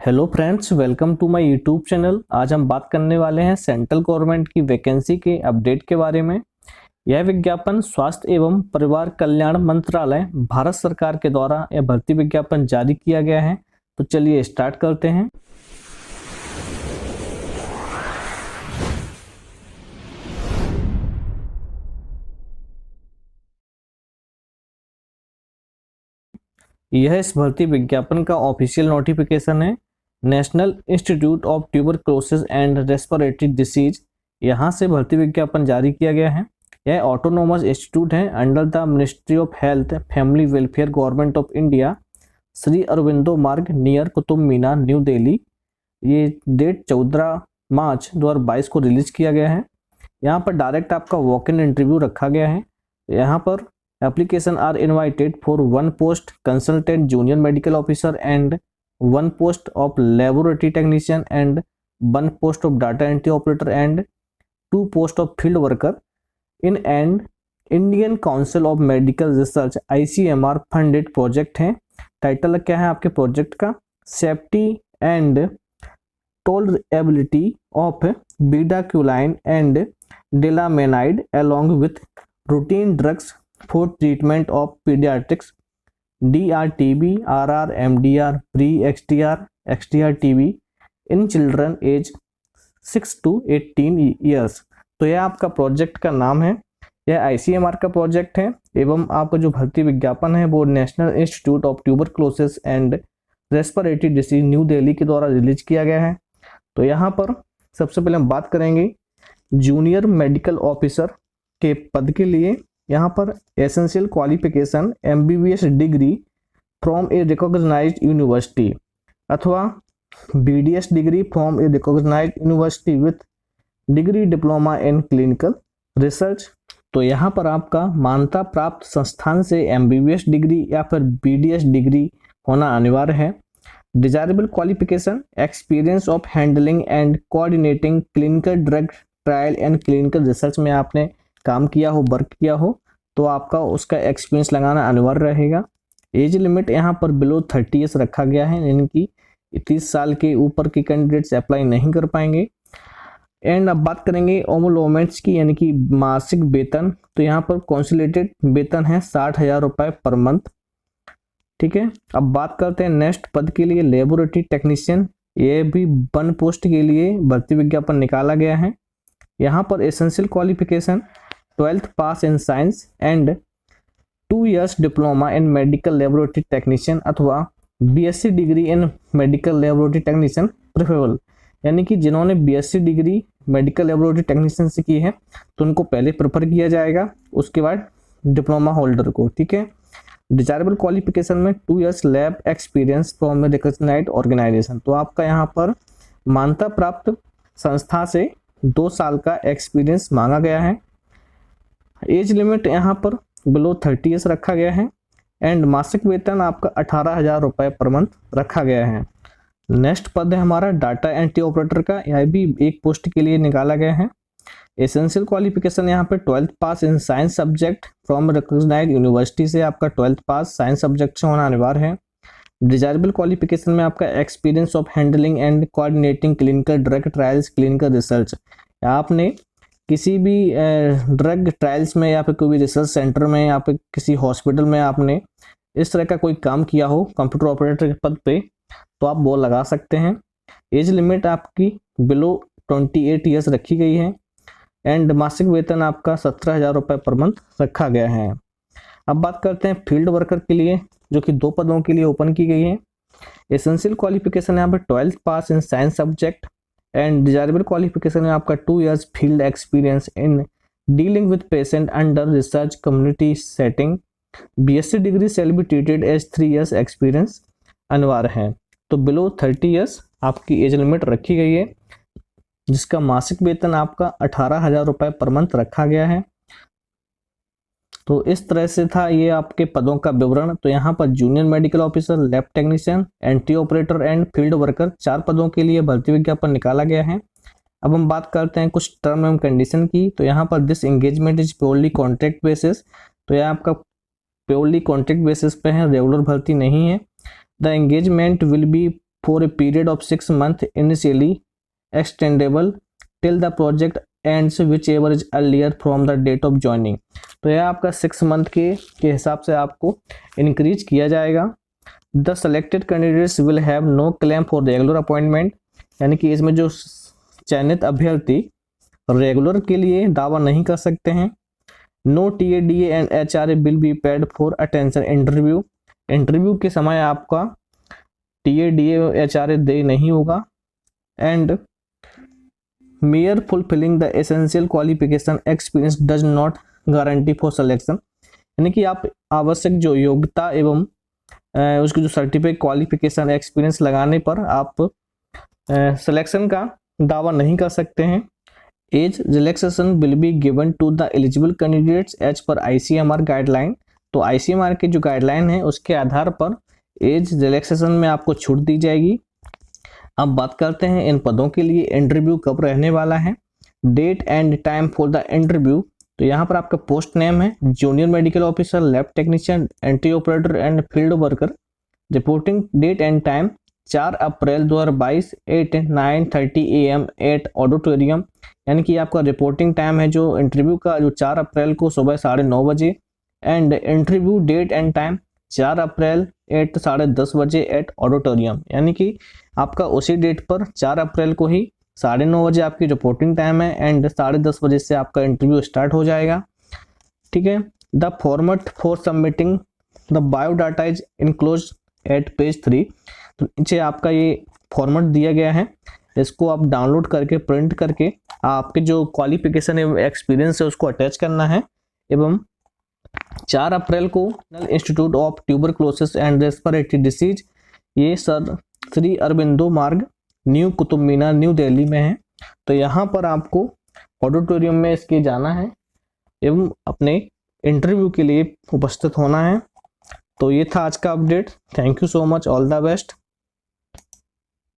Hello friends, welcome to my YouTube channel. आज हम बात करने वाले हैं सेंट्रल गवर्नमेंट की वैकेंसी के अपडेट के बारे में। यह विज्ञापन स्वास्थ्य एवं परिवार कल्याण मंत्रालय भारत सरकार के द्वारा यह भर्ती विज्ञापन जारी किया गया है। तो चलिए स्टार्ट करते हैं। यह इस भर्ती विज्ञापन का ऑफिशियल नोटिफिकेशन है। National institute of tuberculosis and respiratory disease, यहाँ से भर्ती विज्ञापन जारी किया गया है। यह ऑटोनोमस इंस्टीट्यूट है under the ministry of health family welfare government of India, Shri Aurobindo मार्ग नियर कुतुब मीनार, न्यू दिल्ली। ये डेट 14 मार्च 2022 को रिलीज किया गया है। यहाँ पर डायरेक्ट आपका वॉक इन इंटरव्यू रखा गया है। यहाँ पर application are invited for 1 post consultant junior medical officer and 1 post of laboratory technician and 1 post of data entry operator and 2 post of field worker in and Indian Council of Medical Research ICMR funded project है। Title क्या है आपके project का? Safety and tolerability of bedaquiline and delamanid along with routine drugs for treatment of pediatrics, DRTB, RR, MDR, pre-XDR, XDR-TB in children age 6 to 18 years। तो यह आपका project का नाम है। यह ICMR का प्रोजेक्ट है एवं आपका जो भर्ती विज्ञापन है वो national institute of tuberculosis and respiratory disease new Delhi के द्वारा रिलीज किया गया है। तो यहाँ पर सबसे पहले हम बात करेंगे जूनियर मेडिकल ऑफिसर के पद के लिए। यहाँ पर essential qualification MBBS degree from a recognised university अथवा BDS degree from a recognised university with degree diploma in clinical research. तो यहाँ पर आपका मान्यता प्राप्त संस्थान से MBBS डिग्री या फिर BDS डिग्री होना अनिवार्य है। Desirable qualification experience of handling and coordinating clinical drug trial and clinical research में आपने काम किया हो, वर्क किया हो, तो आपका उसका एक्सपीरियंस लगाना अनिवार्य रहेगा। एज लिमिट यहाँ पर बिलो 30 ईयर्स रखा गया है, यानी कि 30 साल के ऊपर के कैंडिडेट्स अप्लाई नहीं कर पाएंगे। एंड अब बात करेंगे ओमोलोमेंट्स की, यानी कि मासिक वेतन। तो यहाँ पर कॉन्सुलेटेड वेतन है 60,000 रुपये पर मंथ। ठीक है, अब बात करते हैं नेक्स्ट पद के लिए लेबोरेटरी टेक्नीशियन। ये भी 1 पोस्ट के लिए भर्ती विज्ञापन निकाला गया है। यहाँ पर essential qualification 12th pass in science and 2 years diploma in medical laboratory technician अथवा BSc degree in medical laboratory technician preferable, यानी कि जिन्होंने BSc degree medical laboratory technician से की है तो उनको पहले प्रेफर किया जाएगा, उसके बाद डिप्लोमा होल्डर को। ठीक है, डिजायरेबल क्वालिफिकेशन में 2 years lab experience from recognised organisation. तो आपका यहाँ पर मान्यता प्राप्त संस्था से 2 साल का एक्सपीरियंस मांगा गया है। एज लिमिट यहाँ पर बिलो 30 ईयर्स रखा गया है एंड मासिक वेतन आपका 18,000 रुपये पर मंथ रखा गया है। नेक्स्ट पद है हमारा डाटा एंट्री ऑपरेटर का। यह भी 1 पोस्ट के लिए निकाला गया है। एसेंशियल क्वालिफिकेशन यहाँ पे 12th pass in science subject from recognised university से आपका 12th पास साइंस सब्जेक्ट से होना अनिवार्य है। डिजायरेबल क्वालिफिकेशन में आपका experience of handling and coordinating clinical drug trials clinical research, आपने किसी भी ड्रग ट्रायल्स में या फिर कोई भी रिसर्च सेंटर में या फिर किसी हॉस्पिटल में आपने इस तरह का कोई काम किया हो कंप्यूटर ऑपरेटर के पद पे, तो आप वो लगा सकते हैं। एज लिमिट आपकी बिलो 28 ईयर्स रखी गई है एंड मासिक वेतन आपका 17,000 रुपये पर मंथ रखा गया है। अब बात करते हैं फील्ड वर्कर के लिए, जो कि 2 पदों के लिए ओपन की गई है। एसेंशियल क्वालिफिकेशन यहाँ पर 12th pass in science subject and desirable qualification में आपका 2 years field experience in dealing with patient under research community setting. BSc degree shall be treated as 3 years experience अनिवार्य है। तो बिलो 30 ईयर्स आपकी age limit रखी गई है, जिसका मासिक वेतन आपका 18,000 रुपये पर मंथ रखा गया है। तो इस तरह से था ये आपके पदों का विवरण। तो यहाँ पर junior medical officer, lab technician, entry operator and field worker 4 पदों के लिए भर्ती विज्ञापन निकाला गया है। अब हम बात करते हैं कुछ टर्म एंड कंडीशन की। तो यहाँ पर this engagement is purely contract basis. तो यह आपका प्योरली कॉन्ट्रैक्ट बेसिस पे है, रेगुलर भर्ती नहीं है। The engagement will be for a period of 6 months initially extendable till the project ends whichever is earlier from the date of joining. तो यह आपका 6 month के हिसाब से आपको इंक्रीज किया जाएगा। The selected candidates will have no claim for regular appointment, यानी कि इसमें जो चयनित अभ्यर्थी रेगुलर के लिए दावा नहीं कर सकते हैं। No TADA and HRA will be paid for attention interview, interview के समय आपका TADA HRA दे नहीं होगा। And mere fulfilling the essential qualification experience does not guarantee for selection, यानी कि आप आवश्यक जो योग्यता एवं उसकी जो सर्टिफिकेट क्वालिफिकेशन एक्सपीरियंस लगाने पर आप सिलेक्शन का दावा नहीं कर सकते हैं। Age relaxation will be given to the eligible candidates as per ICMR guideline, तो ICMR के जो गाइडलाइन है उसके आधार पर एज रिलैक्सेशन में आपको छूट दी जाएगी। अब बात करते हैं इन पदों के लिए इंटरव्यू कब रहने वाला है। Date and time for the interview, तो यहाँ पर आपका पोस्ट नेम है junior medical officer, lab technician, entry operator and field worker. Reporting date and time 4 April 2022 8 9:30 AM at auditorium, यानी कि आपका रिपोर्टिंग टाइम है जो इंटरव्यू का जो 4 अप्रैल को सुबह 9:30 बजे। And interview date and time 4 April 10:30 बजे एट ऑडिटोरियम, यानी कि आपका उसी डेट पर 4 अप्रैल को ही 9:30 बजे आपकी रिपोर्टिंग टाइम है एंड 10:30 बजे से आपका इंटरव्यू स्टार्ट हो जाएगा। ठीक है। The format for submitting the biodata is enclose at page 3, तो नीचे आपका ये फॉर्मेट दिया गया है, इसको आप डाउनलोड करके प्रिंट करके आपके जो क्वालिफिकेशन एवं एक्सपीरियंस है उसको अटैच करना है। एवं 4 अप्रैल को national institute of tuberculosis and respiratory disease, ये सर श्री अरबिंदो मार्ग, न्यू कुतुब मीनार, न्यू दिल्ली में है। तो यहाँ पर आपको ऑडिटोरियम में इसके जाना है एवं अपने इंटरव्यू के लिए उपस्थित होना है। तो ये था आज का update. Thank you so much, all the best.